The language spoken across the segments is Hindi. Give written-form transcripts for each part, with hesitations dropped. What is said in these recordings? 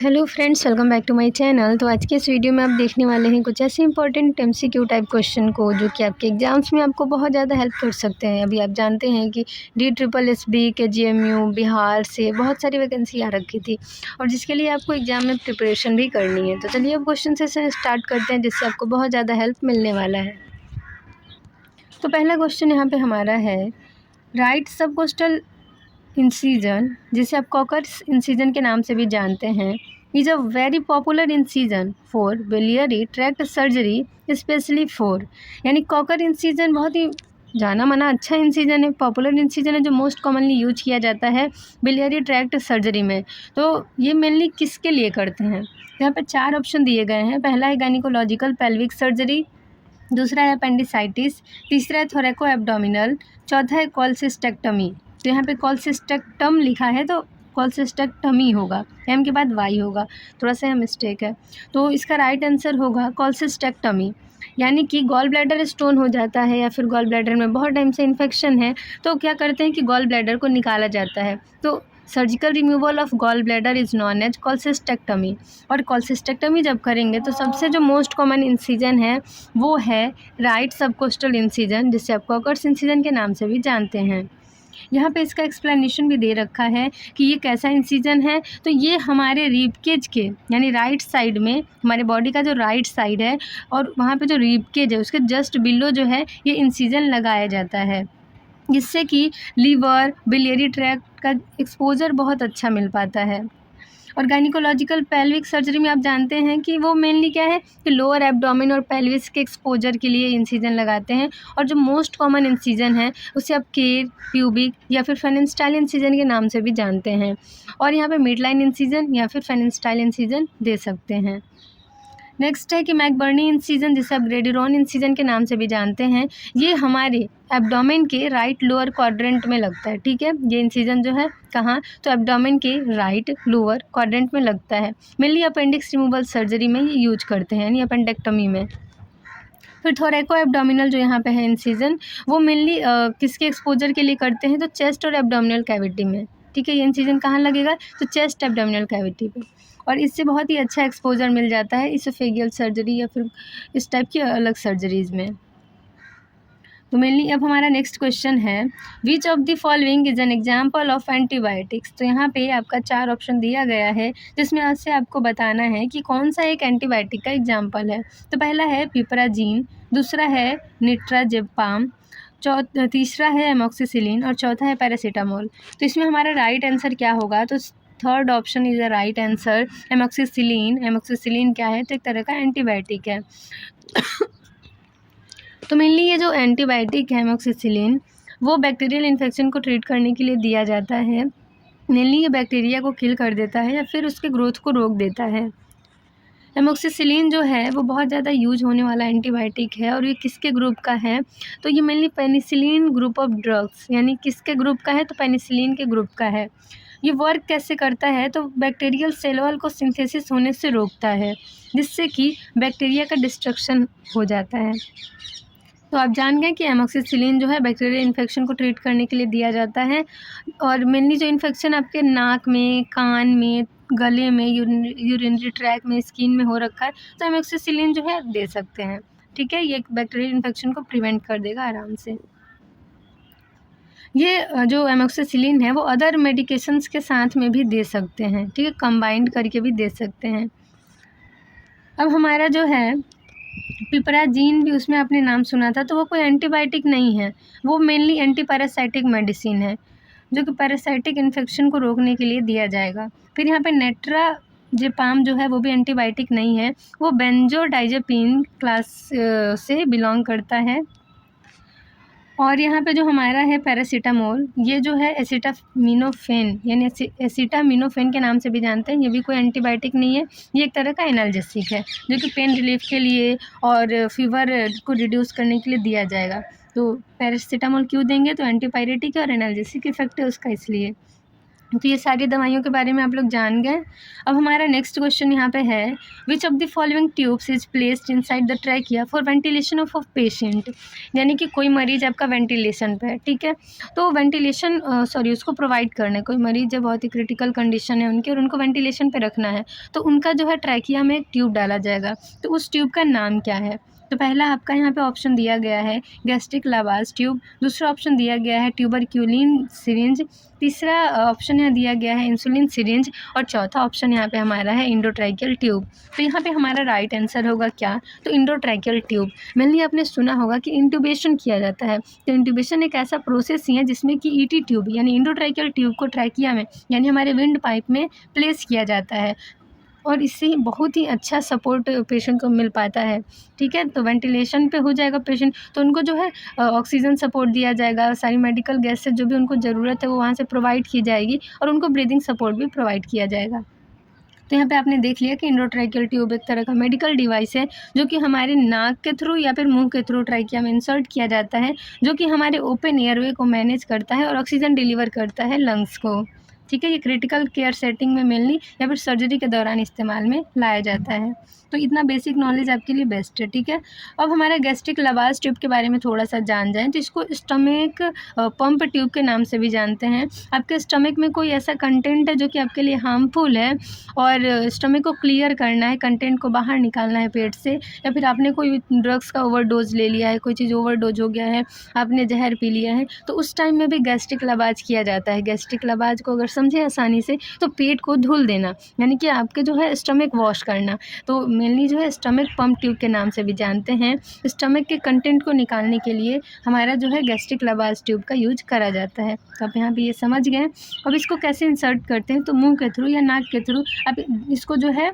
Hello friends, welcome back to my channel. तो आज के इस वीडियो में आप देखने वाले हैं कुछ ऐसे इंपॉर्टेंट एमसीक्यू टाइप क्वेश्चन को जो कि आपके एग्जाम्स में आपको बहुत ज़्यादा हेल्प कर सकते हैं। अभी आप जानते हैं कि DSSB KGMU बिहार से बहुत सारी वैकेंसी आ रखी थी और जिसके लिए आपको एग्ज़ाम में प्रिपरेशन भी करनी है। तो चलिए अब क्वेश्चन से स्टार्ट करते हैं जिससे आपको बहुत ज़्यादा हेल्प मिलने वाला है। तो पहला क्वेश्चन यहाँ पर हमारा है, राइट सब कोस्टल इंसिजन, जिसे आप कॉकर्स इंसिजन के नाम से भी जानते हैं, is a very popular incision for biliary tract surgery specially for, यानी कॉकर इंसिजन बहुत ही जाना माना अच्छा इंसिजन है, पॉपुलर इंसिजन है जो मोस्ट कॉमनली यूज किया जाता है बिलियरी ट्रैक्ट सर्जरी में। तो ये मेनली किसके लिए करते हैं? यहाँ पे 4 ऑप्शन दिए गए हैं। पहला है गायनिकोलॉजिकल पेल्विक सर्जरी, दूसरा है अपेंडिसाइटिस, तीसरा है थोरैको एब्डोमिनल, चौथा है कॉलसिस्टेक्टमी। तो यहाँ पे कॉलसिस्टेक्टम लिखा है तो कॉलसिस्टेक्टमी होगा, एम के बाद वाई होगा, थोड़ा सा मिस्टेक है। तो इसका राइट आंसर होगा कॉलसिस्टेक्टमी। यानी कि गॉल ब्लैडर स्टोन हो जाता है या फिर गॉल ब्लैडर में बहुत टाइम से इन्फेक्शन है, तो क्या करते हैं कि गॉल ब्लैडर को निकाला जाता है। तो surgical removal of gall bladder is known as cholecystectomy. और कॉलसिस्टेक्टमी जब करेंगे तो सबसे जो मोस्ट कॉमन इंसिजन है वो है राइट सबकोस्टल इंसिजन, जिसे आप कॉकर्स इंसिजन के नाम से भी जानते हैं। यहाँ पे इसका एक्सप्लेनेशन भी दे रखा है कि ये कैसा इंसिजन है। तो ये हमारे रिबकेज के यानी राइट साइड में, हमारे बॉडी का जो राइट साइड है और वहाँ पे जो रिबकेज है उसके जस्ट बिलो जो है ये इंसिजन लगाया जाता है, जिससे कि लीवर बिलियरी ट्रैक्ट का एक्सपोजर बहुत अच्छा मिल पाता है। और गायनिकोलॉजिकल पेल्विक सर्जरी में आप जानते हैं कि वो मेनली क्या है कि लोअर एब्डोमेन और पेल्विस के एक्सपोजर के लिए इंसिजन लगाते हैं। और जो मोस्ट कॉमन इंसिजन है उसे आप केर, प्यूबिक या फिर फेनेस्टाइल इंसिजन के नाम से भी जानते हैं। और यहाँ पे मिडलाइन इंसिजन या फिर फेनेस्टाइल इंसिजन दे सकते हैं। नेक्स्ट है कि मैकबर्नी इंसिजन, जिसे आप ग्रेडिरोन इंसिजन के नाम से भी जानते हैं। ये हमारे एब्डोमेन के राइट लोअर क्वाड्रेंट में लगता है। ठीक है, ये इंसिजन जो है कहाँ, तो एब्डोमेन के राइट लोअर क्वाड्रेंट में लगता है। मेनली अपेंडिक्स रिमूवल सर्जरी में ये यूज करते हैं यानी अपेंडेक्टमी में। फिर थोरैको एब्डोमिनल जो यहाँ पे है इंसिजन, वो मेनली किसके एक्सपोजर के लिए करते हैं, तो चेस्ट और एब्डोमिनल कैविटी में। ठीक है, ये इंसिजन कहाँ लगेगा, तो चेस्ट एब्डोमिनल कैविटी पे। और इससे बहुत ही अच्छा एक्सपोजर मिल जाता है इसोफेगियल सर्जरी या फिर इस टाइप की अलग सर्जरीज़ में। तो मेनली अब हमारा नेक्स्ट क्वेश्चन है, which of the following is an example of antibiotics. तो यहाँ पे आपका 4 ऑप्शन दिया गया है जिसमें आज से आपको बताना है कि कौन सा एक एंटीबायोटिक का एग्जाम्पल है। तो पहला है पिपराजीन, दूसरा है निट्राजेपाम, तीसरा है एमोक्सिसिलिन और चौथा है पैरासीटामोल। तो इसमें हमारा राइट आंसर क्या होगा, तो third option is the right answer, amoxicillin. Amoxicillin क्या है, तो एक तरह का एंटीबायोटिक है। तो मेनली ये जो एंटीबायोटिक है एमोक्सिसिलिन, वो बैक्टीरियल इन्फेक्शन को ट्रीट करने के लिए दिया जाता है। मेनली ये बैक्टीरिया को किल कर देता है या फिर उसके ग्रोथ को रोक देता है। एमोक्सिसिलिन जो है वो बहुत ज़्यादा यूज होने वाला एंटीबायोटिक है। और ये किसके ग्रुप का है, तो ये mainly penicillin group of drugs, यानी किसके ग्रुप का है, तो पेनिसिलिन के ग्रुप का है। ये वर्क कैसे करता है, तो बैक्टीरियल सेल वॉल को सिंथेसिस होने से रोकता है, जिससे कि बैक्टीरिया का डिस्ट्रक्शन हो जाता है। तो आप जान गए कि एमोक्सिसिलिन जो है बैक्टीरियल इन्फेक्शन को ट्रीट करने के लिए दिया जाता है। और मेनली जो इन्फेक्शन आपके नाक में, कान में, गले में, यूरिनरी ट्रैक में, स्किन में हो रखा है, तो एमोक्सिसिलिन जो है दे सकते हैं। ठीक है, ये बैक्टीरियल इन्फेक्शन को प्रिवेंट कर देगा आराम से। ये जो एमोक्सिसिलिन है वो अदर मेडिकेशंस के साथ में भी दे सकते हैं। ठीक है, कंबाइंड करके भी दे सकते हैं। अब हमारा जो है पिपराजीन भी, उसमें आपने नाम सुना था, तो वो कोई एंटीबायोटिक नहीं है, वो मेनली एंटी पैरासाइटिक मेडिसिन है जो कि पैरासाइटिक इन्फेक्शन को रोकने के लिए दिया जाएगा। फिर यहाँ पे नेट्राजेपाम जो है वो भी एंटीबायोटिक नहीं है, वो बेंजोडाइजेपिन क्लास से बिलोंग करता है। और यहाँ पे जो हमारा है पैरासीटामोल, ये जो है एसिटामिनोफेन यानी एसिटामिनोफेन के नाम से भी जानते हैं। ये भी कोई एंटीबायोटिक नहीं है, ये एक तरह का एनाल्जेसिक है जो कि पेन रिलीफ के लिए और फीवर को रिड्यूस करने के लिए दिया जाएगा। तो पैरासीटामोल क्यों देंगे, तो एंटीपायरेटिक है और एनाल्जेसिक इफेक्ट है उसका, इसलिए। तो ये सारी दवाइयों के बारे में आप लोग जान गए। अब हमारा नेक्स्ट क्वेश्चन यहाँ पे है, which of the following tubes is placed inside the trachea for ventilation of a patient. यानी कि कोई मरीज आपका वेंटिलेशन पे है, ठीक है, तो वेंटिलेशन उसको प्रोवाइड करना है। कोई मरीज है बहुत ही क्रिटिकल कंडीशन है उनकी और उनको वेंटिलेशन पे रखना है, तो उनका जो है ट्रैकिया में एक ट्यूब डाला जाएगा। तो उस ट्यूब का नाम क्या है? तो पहला आपका यहाँ पे ऑप्शन दिया गया है गैस्ट्रिक लावाज ट्यूब, दूसरा ऑप्शन दिया गया है ट्यूबरक्यूलिन सिरिंज, तीसरा ऑप्शन यहाँ दिया गया है इंसुलिन सिरिंज, और चौथा ऑप्शन यहाँ पे हमारा है इंडोट्रैकियल ट्यूब। तो यहाँ पे हमारा राइट आंसर होगा क्या? तो इंडोट्रैकियल ट्यूब। मेनली आपने सुना होगा कि इंट्यूबेशन किया जाता है, तो इंट्यूबेशन एक ऐसा प्रोसेस ही है जिसमें कि ईटी ट्यूब यानी इंडोट्रैकियल ट्यूब को ट्रैकिया में यानी हमारे विंड पाइप में प्लेस किया जाता है, और इससे बहुत ही अच्छा सपोर्ट पेशेंट को मिल पाता है, ठीक है। तो वेंटिलेशन पे हो जाएगा पेशेंट, तो उनको जो है ऑक्सीजन सपोर्ट दिया जाएगा, सारी मेडिकल गैसेज जो भी उनको ज़रूरत है वो वहाँ से प्रोवाइड की जाएगी, और उनको ब्रीदिंग सपोर्ट भी प्रोवाइड किया जाएगा। तो यहाँ पे आपने देख लिया कि इंडोट्रैकियल ट्यूब एक तरह का मेडिकल डिवाइस है जो कि हमारे नाक के थ्रू या फिर मुंह के थ्रू ट्रैकिया में इंसर्ट किया जाता है, जो कि हमारे ओपन एयरवे को मैनेज करता है और ऑक्सीजन डिलीवर करता है लंग्स को, ठीक है। ये क्रिटिकल केयर सेटिंग में मेनली या फिर सर्जरी के दौरान इस्तेमाल में लाया जाता है। तो इतना बेसिक नॉलेज आपके लिए बेस्ट है, ठीक है। अब हमारा गैस्ट्रिक लवाज ट्यूब के बारे में थोड़ा सा जान जाएं, तो इसको स्टमक पंप ट्यूब के नाम से भी जानते हैं। आपके स्टमक में कोई ऐसा कंटेंट है जो कि आपके लिए हार्मफुल है और स्टमक को क्लियर करना है, कंटेंट को बाहर निकालना है पेट से, या फिर आपने कोई ड्रग्स का ओवरडोज ले लिया है, कोई चीज़ ओवरडोज हो गया है, आपने जहर पी लिया है, तो उस टाइम में भी गैस्ट्रिक लवाज किया जाता है। गैस्ट्रिक लवाज को अगर समझे आसानी से तो पेट को धुल देना, यानी कि आपके जो है स्टमक वॉश करना, तो मेनली जो है स्टमक पंप ट्यूब के नाम से भी जानते हैं। स्टमक के कंटेंट को निकालने के लिए हमारा जो है गैस्ट्रिक लवाज ट्यूब का यूज करा जाता है। तो आप यहाँ पे ये समझ गए। अब इसको कैसे इंसर्ट करते हैं, तो मुंह के थ्रू या नाक के थ्रू आप इसको जो है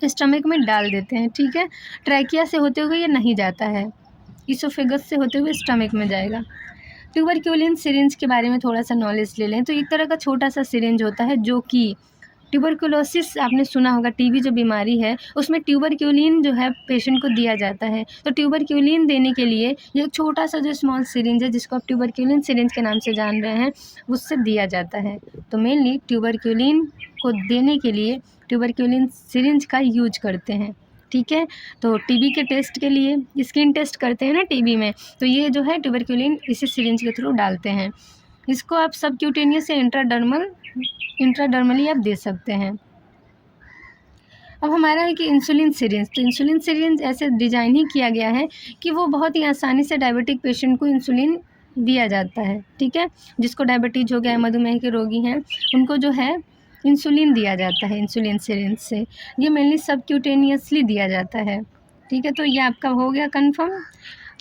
स्टमक में डाल देते हैं, ठीक है। ट्रैकिया से होते हुए ये नहीं जाता है, इसोफेगस से होते हुए स्टमक में जाएगा। ट्यूबरक्यूलिन सिरिंज के बारे में थोड़ा सा नॉलेज ले लें, तो एक तरह का छोटा सा सिरिंज होता है जो कि ट्यूबरकुलोसिस आपने सुना होगा, टीबी जो बीमारी है उसमें ट्यूबरक्यूलिन जो है पेशेंट को दिया जाता है। तो ट्यूबरक्यूलिन देने के लिए ये छोटा सा जो स्मॉल सिरिंज है जिसको आप ट्यूबरक्यूलिन सिरिंज के नाम से जान रहे हैं उससे दिया जाता है। तो मेनली ट्यूबरक्यूलिन को देने के लिए ट्यूबरक्यूलिन सिरिंज का यूज करते हैं, ठीक है। तो टीबी के टेस्ट के लिए स्किन टेस्ट करते हैं ना टीबी में, तो ये जो है ट्यूबरक्यूलिन इसी सिरिंज के थ्रू डालते हैं। इसको आप सबक्यूटेनियस या इंट्राडर्मली आप दे सकते हैं। अब हमारा है कि इंसुलिन सिरिंज, तो इंसुलिन सिरिंज ऐसे डिज़ाइन ही किया गया है कि वो बहुत ही आसानी से डायबिटिक पेशेंट को इंसुलिन दिया जाता है, ठीक है। जिसको डायबिटीज़ हो गया है, मधुमेह के रोगी हैं, उनको जो है इंसुलिन दिया जाता है इंसुलिन सिरिंज से। ये मेनली सबक्यूटेनियसली दिया जाता है, ठीक है। तो ये आपका हो गया कंफर्म।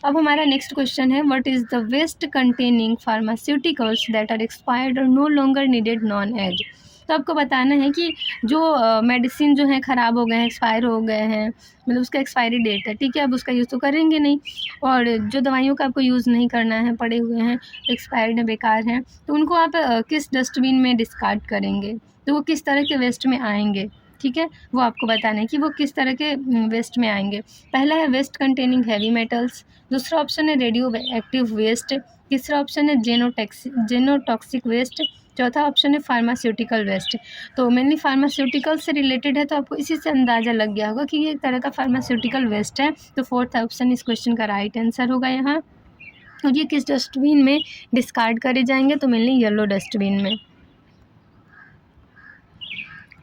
अब हमारा नेक्स्ट क्वेश्चन है, what is the waste containing pharmaceuticals that are expired और no longer needed known as. तो आपको बताना है कि जो मेडिसिन जो है ख़राब हो गए हैं, एक्सपायर हो गए हैं, मतलब उसका एक्सपायरी डेट है, ठीक है, अब उसका यूज़ तो करेंगे नहीं, और जो दवाइयों का आपको यूज़ नहीं करना है, पड़े हुए हैं, एक्सपायर्ड हैं, बेकार हैं, तो उनको आप किस डस्टबिन में डिस्कार्ड करेंगे, तो वो किस तरह के वेस्ट में आएंगे, ठीक है, वो आपको बताना है कि वो किस तरह के वेस्ट में आएंगे। पहला है वेस्ट कंटेनिंग हैवी मेटल्स, दूसरा ऑप्शन है रेडियो एक्टिव वेस्ट, तीसरा ऑप्शन है जेनोटॉक्सिक वेस्ट, चौथा ऑप्शन है फार्मास्यूटिकल वेस्ट। तो मेनली फार्मास्यूटिकल से रिलेटेड है, तो आपको इसी से अंदाज़ा लग गया होगा कि ये एक तरह का फार्मास्यूटिकल वेस्ट है। तो फोर्थ ऑप्शन इस क्वेश्चन का राइट आंसर होगा यहाँ। और ये किस डस्टबिन में डिस्कार्ड करे जाएंगे, तो मेनली येलो डस्टबिन में।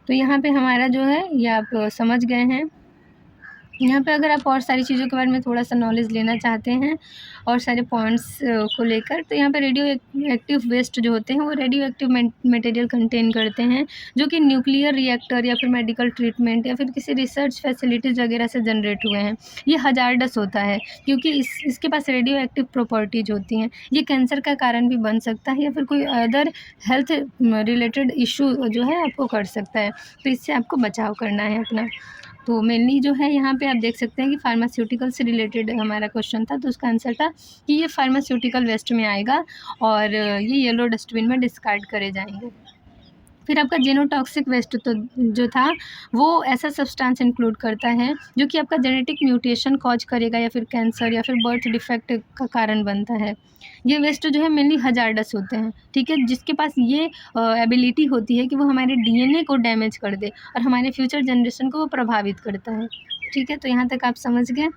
तो यहाँ पे हमारा जो है ये आप समझ गए हैं। यहाँ पे अगर आप और सारी चीज़ों के बारे में थोड़ा सा नॉलेज लेना चाहते हैं और सारे पॉइंट्स को लेकर, तो यहाँ पे रेडियो एक्टिव वेस्ट जो होते हैं वो रेडियो एक्टिव मटेरियल कंटेन करते हैं जो कि न्यूक्लियर रिएक्टर या फिर मेडिकल ट्रीटमेंट या फिर किसी रिसर्च फैसिलिटीज़ वगैरह से जनरेट हुए हैं। ये हजार्डस होता है क्योंकि इसके पास रेडियो एक्टिव प्रॉपर्टीज होती हैं। ये कैंसर का कारण भी बन सकता है या फिर कोई अदर हेल्थ रिलेटेड इशू जो है आपको कर सकता है, तो इससे आपको बचाव करना है अपना। तो मेनली जो है यहाँ पे आप देख सकते हैं कि फार्मास्यूटिकल से रिलेटेड हमारा क्वेश्चन था, तो उसका आंसर था कि ये फार्मास्यूटिकल वेस्ट में आएगा और ये येलो डस्टबिन में डिस्कार्ड करे जाएंगे। फिर आपका जेनोटॉक्सिक वेस्ट तो जो था वो ऐसा सब्सटेंस इंक्लूड करता है जो कि आपका जेनेटिक म्यूटेशन कॉज करेगा या फिर कैंसर या फिर बर्थ डिफेक्ट का कारण बनता है। ये वेस्ट जो है मेनली हजार्डस होते हैं, ठीक है, जिसके पास ये एबिलिटी होती है कि वो हमारे डीएनए को डैमेज कर दे और हमारे फ्यूचर जनरेशन को वो प्रभावित करता है। ठीक है, तो यहाँ तक आप समझ गए।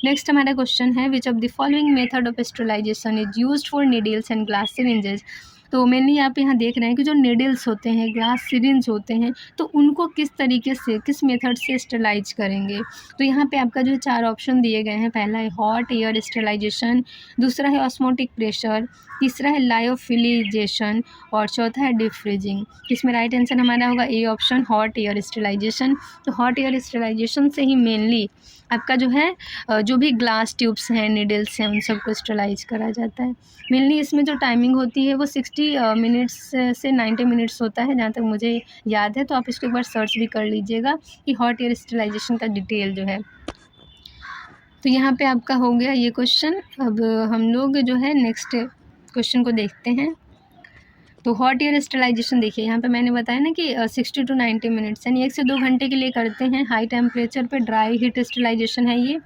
नेक्स्ट हमारा क्वेश्चन है, which of the following method of sterilisation is used for needles and glass syringes. तो मेनली आप यहाँ देख रहे हैं कि जो नीडल्स होते हैं, ग्लास सिरिंज होते हैं, तो उनको किस तरीके से, किस मेथड से स्टेरिलाइज करेंगे। तो यहाँ पे आपका जो 4 ऑप्शन दिए गए हैं, पहला है हॉट एयर स्टेरिलाइजेशन, दूसरा है ऑस्मोटिक प्रेशर, तीसरा है लायोफिलिजेशन और चौथा है डीप फ्रीजिंग। इसमें राइट आंसर हमारा होगा A option, hot air sterilisation. तो हॉट एयर स्टेरिलाइजेशन से ही मेनली आपका जो है जो भी ग्लास ट्यूब्स हैं, नीडल्स हैं, उन सबको स्टेरिलाइज करा जाता है। मेनली इसमें जो टाइमिंग होती है वो 60 मिनट्स से 90 मिनट्स होता है, जहाँ तक मुझे याद है। तो आप इसको एक बार सर्च भी कर लीजिएगा कि हॉट एयर स्टेरिलाइजेशन का डिटेल जो है। तो यहाँ पे आपका हो गया ये क्वेश्चन। अब हम लोग जो है नेक्स्ट क्वेश्चन को देखते हैं। तो हॉट एयर स्टेरिलाइजेशन देखिए, यहाँ पे मैंने बताया ना कि 60 to 90 मिनट्स यानी 1 से 2 घंटे के लिए करते हैं। हाई टेम्परेचर पे ड्राई हीट स्टेरिलाइजेशन है ये,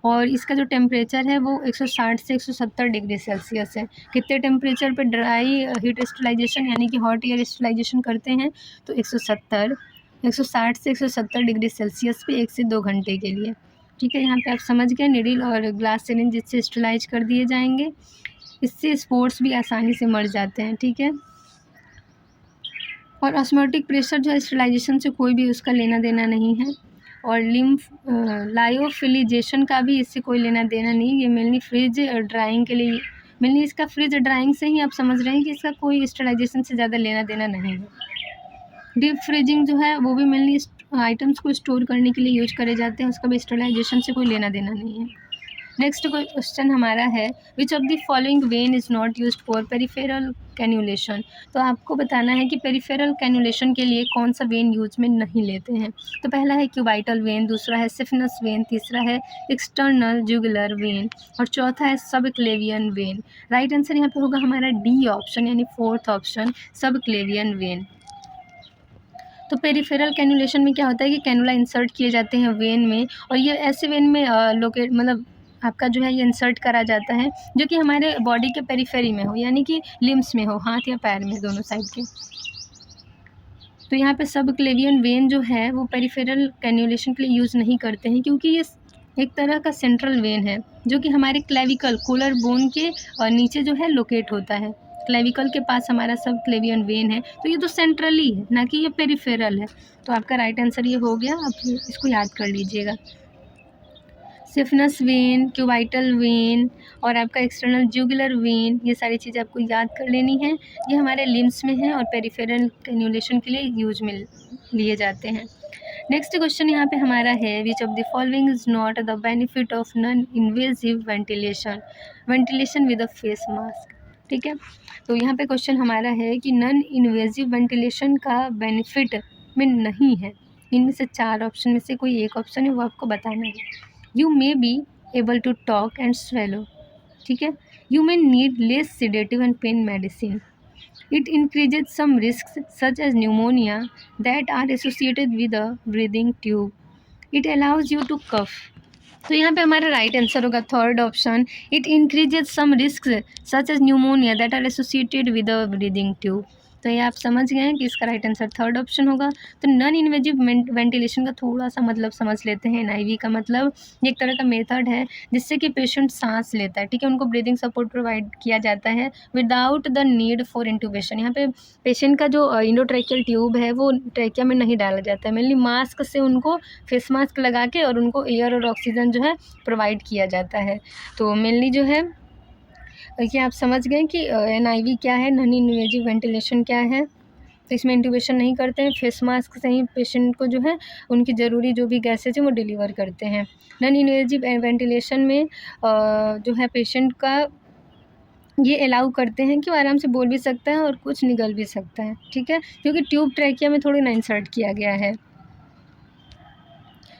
और इसका जो टेम्परेचर है वो 160 से 170 डिग्री सेल्सियस है। कितने टेम्परेचर पे ड्राई हीट स्टेरिलाइजेशन यानी कि हॉट एयर स्टेरिलाइजेशन करते हैं, तो 160 से 170 डिग्री सेल्सियस पे 1 से 2 घंटे के लिए। ठीक है, यहाँ पे आप समझ गए, निडल और ग्लास सिरिंज इससे स्टेरिलाइज कर दिए जाएंगे। इससे स्पोर्ट्स भी आसानी से मर जाते हैं। ठीक है, और ऑस्मोटिक प्रेशर जो है स्टेरिलाइजेशन से कोई भी उसका लेना देना नहीं है, और लायोफिलिजेशन का भी इससे कोई लेना देना नहीं। ये मेनली फ्रिज ड्राइंग के लिए, मेनली इसका फ्रिज ड्राइंग से ही आप समझ रहे हैं कि इसका कोई स्टेरिलाइजेशन से ज़्यादा लेना देना नहीं है। डीप फ्रीजिंग जो है वो भी मेनली आइटम्स को स्टोर करने के लिए यूज करे जाते हैं, उसका भी स्टेरिलाइजेशन से कोई लेना देना नहीं है। नेक्स्ट क्वेश्चन हमारा है, which of the following vein is not used for peripheral cannulation. तो आपको बताना है कि पेरिफेरल कैन्युलेशन के लिए कौन सा वेन यूज में नहीं लेते हैं। तो पहला है क्यूबाइटल वेन, दूसरा है सिफिनस वेन, तीसरा है एक्सटर्नल जुगुलर वेन और चौथा है सबक्लेवियन वेन। राइट आंसर यहाँ पे होगा हमारा डी ऑप्शन यानी 4th ऑप्शन, सबक्लेवियन वेन। तो पेरिफेरल कैनुलेशन में क्या होता है कि कैनुला इंसर्ट किए जाते हैं वेन में, और ये ऐसे वेन में लोकेट मतलब आपका जो है ये इंसर्ट करा जाता है जो कि हमारे बॉडी के पेरिफेरी में हो, यानी कि लिम्स में हो, हाथ या पैर में, दोनों साइड के। तो यहाँ पे सबक्लेवियन वेन जो है वो पेरिफेरल कैनुलेशन के लिए यूज़ नहीं करते हैं, क्योंकि ये एक तरह का सेंट्रल वेन है जो कि हमारे क्लेविकल, कोलर बोन के नीचे जो है लोकेट होता है। क्लेविकल के पास हमारा सबक्लेवियन वेन है, तो ये तो सेंट्रली है, ना कि ये पेरिफेरल है। तो आपका राइट आंसर ये हो गया, आप इसको याद कर लीजिएगा। सिफिनस वेन, क्यूबाइटल वेन और आपका एक्सटर्नल जुगुलर वेन, ये सारी चीज़ें आपको याद कर लेनी है। ये हमारे लिम्स में है और पेरिफेरल कैन्युलेशन के लिए यूज में लिए जाते हैं। नेक्स्ट क्वेश्चन यहाँ पे हमारा है, which of the following is not the benefit of non invasive ventilation, ventilation with a face mask. ठीक है, तो यहाँ पे क्वेश्चन हमारा है कि नॉन इन्वेजिव वेंटिलेशन का बेनिफिट में नहीं है। इनमें से 4 ऑप्शन में से कोई एक ऑप्शन है, वो आपको बताना है। You may be able to talk and swallow. ठीक है, you may need less sedative and pain medicine. It increases some risks such as pneumonia that are associated with a breathing tube. It allows you to cough. तो यहाँ पे हमारा राइट आंसर होगा 3rd option, it increases some risk such as pneumonia that are associated with a breathing tube. तो ये आप समझ गए हैं कि इसका राइट आंसर 3rd ऑप्शन होगा। तो नॉन इन्वेजिव वेंटिलेशन का थोड़ा सा मतलब समझ लेते हैं। NIV का मतलब ये एक तरह का मेथड है जिससे कि पेशेंट सांस लेता है, ठीक है, उनको ब्रीदिंग सपोर्ट प्रोवाइड किया जाता है without the need for intubation. यहाँ पे पेशेंट का जो इंडोट्रैकियल ट्यूब है वो ट्रैकिया में नहीं डाला जाता है, मेनली मास्क से उनको, फेस मास्क लगा के और उनको एयर और ऑक्सीजन जो है प्रोवाइड किया जाता है। तो मेनली जो है ये आप समझ गए कि NIV क्या है, नॉन इन्वेजिव वेंटिलेशन क्या है। तो इसमें इंट्यूबेशन नहीं करते हैं, फेस मास्क से ही पेशेंट को जो है उनकी ज़रूरी जो भी गैसेज है वो डिलीवर करते हैं। नॉन इन्वेजिव वेंटिलेशन में जो है पेशेंट का ये अलाउ करते हैं कि वो आराम से बोल भी सकता है और कुछ निगल भी सकता है, ठीक है, क्योंकि ट्यूब ट्रैकिया में थोड़ी ना इंसर्ट किया गया है।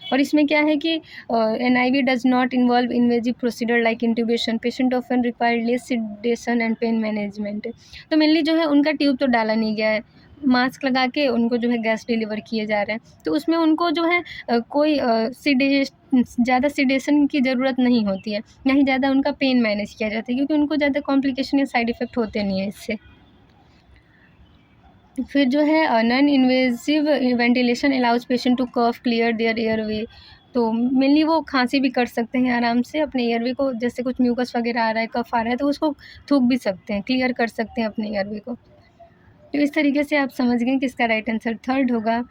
और इसमें क्या है कि NIV does not involve invasive procedure like intubation, patient often required less sedation and pain management. तो मेनली जो है उनका ट्यूब तो डाला नहीं गया है, मास्क लगा के उनको जो है गैस डिलीवर किए जा रहे हैं, तो उसमें उनको जो है कोई ज़्यादा सिडेशन की ज़रूरत नहीं होती है, ना ही ज़्यादा उनका पेन मैनेज किया जाता है, क्योंकि उनको ज़्यादा कॉम्प्लिकेशन या साइड इफ़ेक्ट होते नहीं हैं इससे। फिर जो है non invasive ventilation allows patient to cough clear their airway, तो मेनली वो खांसी भी कर सकते हैं आराम से अपने एयरवे को, जैसे कुछ म्यूकस वगैरह आ रहा है, कफ आ रहा है, तो उसको थूक भी सकते हैं, क्लियर कर सकते हैं अपने एयरवे को। तो इस तरीके से आप समझ गए कि इसका राइट आंसर थर्ड होगा।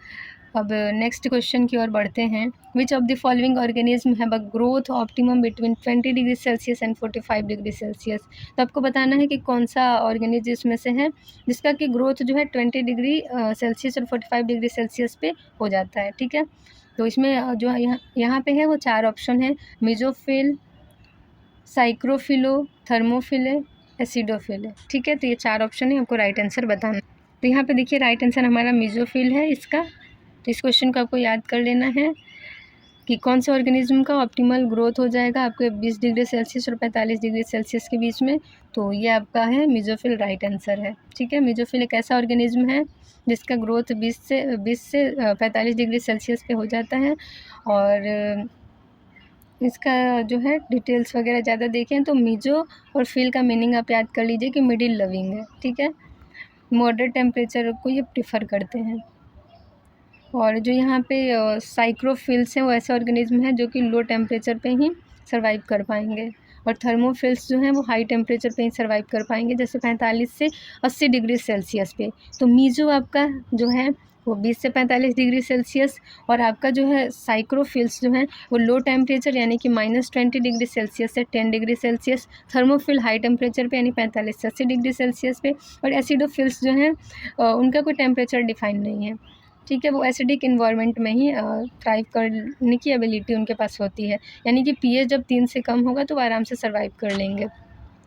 अब नेक्स्ट क्वेश्चन की ओर बढ़ते हैं। विच of the following organism have a growth optimum between 20 degree Celsius and 45 degree Celsius, तो आपको बताना है कि कौन सा ऑर्गेनिज्म इसमें से है जिसका कि ग्रोथ जो है 20 डिग्री सेल्सियस और 45 डिग्री सेल्सियस पे हो जाता है। ठीक है, तो इसमें जो यहाँ पे है वो 4 ऑप्शन है, मेसोफिल, साइक्रोफिलो, थर्मोफिले, एसिडोफिले। ठीक है, तो ये 4 ऑप्शन है, आपको राइट आंसर बताना। तो यहाँ पे देखिए राइट आंसर हमारा मेसोफिल है इसका। तो इस क्वेश्चन को आपको याद कर लेना है कि कौन से ऑर्गेनिज्म का ऑप्टिमल ग्रोथ हो जाएगा आपके 20 डिग्री सेल्सियस और 45 डिग्री सेल्सियस के बीच में, तो ये आपका है मेसोफिल, राइट आंसर है। ठीक है, मेसोफिल एक ऐसा ऑर्गेनिज्म है जिसका ग्रोथ 20 से 45 डिग्री सेल्सियस पे हो जाता है, और इसका जो है डिटेल्स वगैरह ज़्यादा देखें तो मीजो और फिल का मीनिंग आप याद कर लीजिए कि मिडिल लविंग है। ठीक है, मॉडरेट टेम्परेचर को ये प्रेफर करते हैं। और जो यहाँ पे साइक्रोफिल्स हैं वो ऐसे ऑर्गेनिज्म हैं जो कि लो टेम्परेचर पे ही सर्वाइव कर पाएंगे, और थर्मोफिल्स जो हैं वो हाई टेम्परेचर पे ही सर्वाइव कर पाएंगे, जैसे 45 से 80 डिग्री सेल्सियस पे। तो मीजो आपका जो है वो 20 से 45 डिग्री सेल्सियस, और आपका जो है साइक्रोफिल्स जो हैं वो लो टेम्परेचर यानी कि -20 डिग्री सेल्सियस से 10 डिग्री सेल्सियस, थर्मोफिल हाई टेम्परेचर पे यानी 45 से 80 डिग्री सेल्सियस पे, और एसिडोफिल्स जो हैं उनका कोई टेम्परेचर डिफाइन नहीं है। ठीक है, वो एसिडिक इन्वायरमेंट में ही थ्राइव करने की एबिलिटी उनके पास होती है, यानी कि पीएच जब 3 से कम होगा तो वो आराम से सर्वाइव कर लेंगे।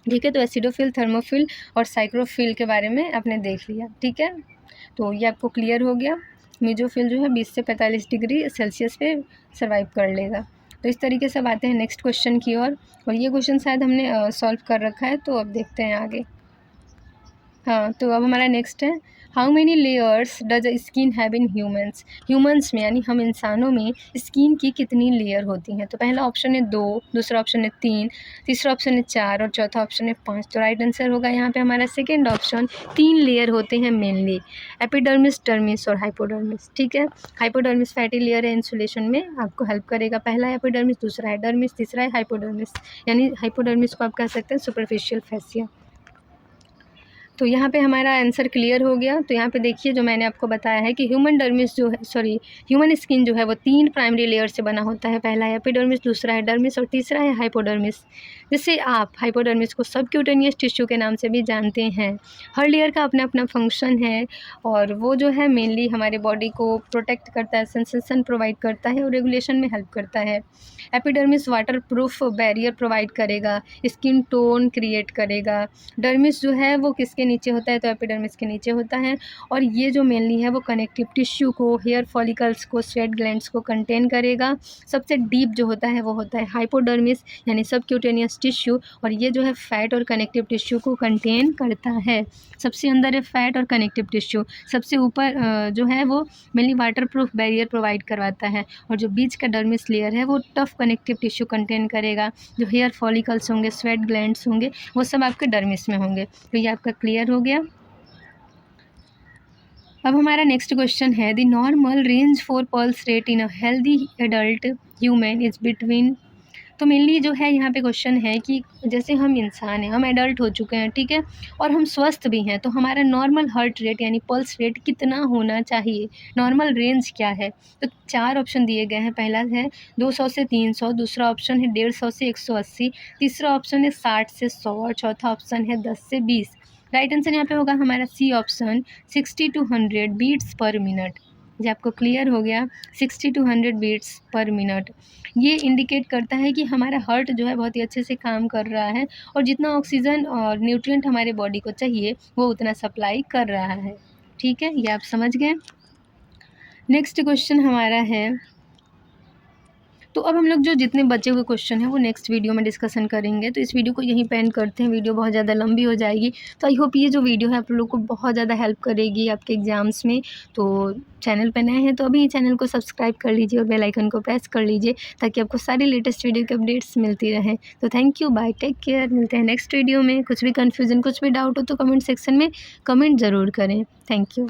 ठीक है, तो एसिडोफिल, थर्मोफिल और साइक्रोफिल के बारे में आपने देख लिया। ठीक है, तो ये आपको क्लियर हो गया। मेसोफिल जो है 20 से 45 डिग्री सेल्सियस पे सर्वाइव कर लेगा। तो इस तरीके से अब आते हैं नेक्स्ट क्वेश्चन की ओर, और ये क्वेश्चन शायद हमने सॉल्व कर रखा है, तो अब देखते हैं आगे। हाँ, तो अब हमारा नेक्स्ट है, how many layers does a skin have in humans में, यानी हम इंसानों में स्किन की कितनी लेयर होती हैं। तो पहला ऑप्शन है 2, दूसरा ऑप्शन है 3, तीसरा ऑप्शन है 4 और चौथा ऑप्शन है 5। तो राइट आंसर होगा यहाँ पे हमारा सेकेंड ऑप्शन, 3 लेयर होते हैं मेनली, एपिडर्मिस, डर्मिस और हाइपोडर्मिस। ठीक है, हाइपोडर्मिस फैटी लेयर है, इंसुलेशन में आपको हेल्प करेगा। पहला है एपिडर्मिस, दूसरा है डर्मिस, तीसरा है हाइपोडर्मिस, यानी हाइपोडर्मिस को आप कह सकते हैं सुपरफिशियल फैसिया। तो यहाँ पे हमारा आंसर क्लियर हो गया। तो यहाँ पे देखिए जो मैंने आपको बताया है कि ह्यूमन स्किन जो है वो 3 प्राइमरी लेयर से बना होता है। पहला है एपिडर्मिस, दूसरा है डर्मिस और तीसरा है हाइपोडर्मिस, जिससे आप हाइपोडर्मिस को सबक्यूटेनियस टिश्यू के नाम से भी जानते हैं। हर लेयर का अपना अपना फंक्शन है, और वो जो है मेनली हमारे बॉडी को प्रोटेक्ट करता है, सेंसेशन प्रोवाइड करता है और रेगुलेशन में हेल्प करता है। Epidermis water proof barrier provide करेगा, स्किन टोन क्रिएट करेगा। डर्मिस जो है वो किसके नीचे होता है, तो एपिडर्मिस के नीचे होता है, और ये जो मेनली है वो कनेक्टिव टिश्यू को, हेयर फॉलिकल्स को, स्वेट ग्लैंड्स को कंटेन करेगा। सबसे डीप जो होता है वो होता है हाइपोडर्मिस यानी सबक्यूटेनियस टिश्यू, और ये जो है फैट और कनेक्टिव टिश्यू को कंटेन करता है। सबसे अंदर है फैट और कनेक्टिव टिश्यू, सबसे ऊपर जो है वो mainly water proof barrier provide करवाता है, और जो बीच का डर्मिस लेयर है वो टफ कनेक्टिव टिश्यू कंटेन करेगा। जो हेयर फॉलिकल्स होंगे, स्वेट ग्लैंड्स होंगे, वो सब आपके डर्मिस में होंगे। तो ये आपका क्लियर हो गया। अब हमारा नेक्स्ट क्वेश्चन है, the normal range for pulse rate in a healthy adult human is between. तो मेनली जो है यहाँ पे क्वेश्चन है कि जैसे हम इंसान हैं, हम एडल्ट हो चुके हैं, ठीक है, और हम स्वस्थ भी हैं, तो हमारा नॉर्मल हार्ट रेट यानी पल्स रेट कितना होना चाहिए, नॉर्मल रेंज क्या है। तो 4 ऑप्शन दिए गए हैं। पहला है 200 से 300, दूसरा ऑप्शन है 150 से 180, तीसरा ऑप्शन है 60 से 100 और चौथा ऑप्शन है 10 से 20। राइट आंसर यहाँ पे होगा हमारा C option, 60 to 100 beats per minute. ये आपको क्लियर हो गया, 60 to 100 बीट्स पर मिनट। ये इंडिकेट करता है कि हमारा हार्ट जो है बहुत ही अच्छे से काम कर रहा है, और जितना ऑक्सीजन और न्यूट्रिएंट हमारे बॉडी को चाहिए वो उतना सप्लाई कर रहा है। ठीक है, ये आप समझ गए। नेक्स्ट क्वेश्चन हमारा है, तो अब हम लोग जो जितने बचे हुए क्वेश्चन हैं वो नेक्स्ट वीडियो में डिस्कशन करेंगे। तो इस वीडियो को यहीं पे एंड करते हैं, वीडियो बहुत ज़्यादा लंबी हो जाएगी। तो आई होप ये जो वीडियो है आप लोग को बहुत ज़्यादा हेल्प करेगी आपके एग्ज़ाम्स में। तो चैनल पे नए हैं तो अभी चैनल को सब्सक्राइब कर लीजिए और बेल आइकन को प्रेस कर लीजिए ताकि आपको सारी लेटेस्ट वीडियो की अपडेट्स मिलती रहें। तो thank you, bye, take care. मिलते हैं नेक्स्ट वीडियो में। कुछ भी कन्फ्यूज़न, कुछ भी डाउट हो तो कमेंट सेक्शन में कमेंट ज़रूर करें। Thank you.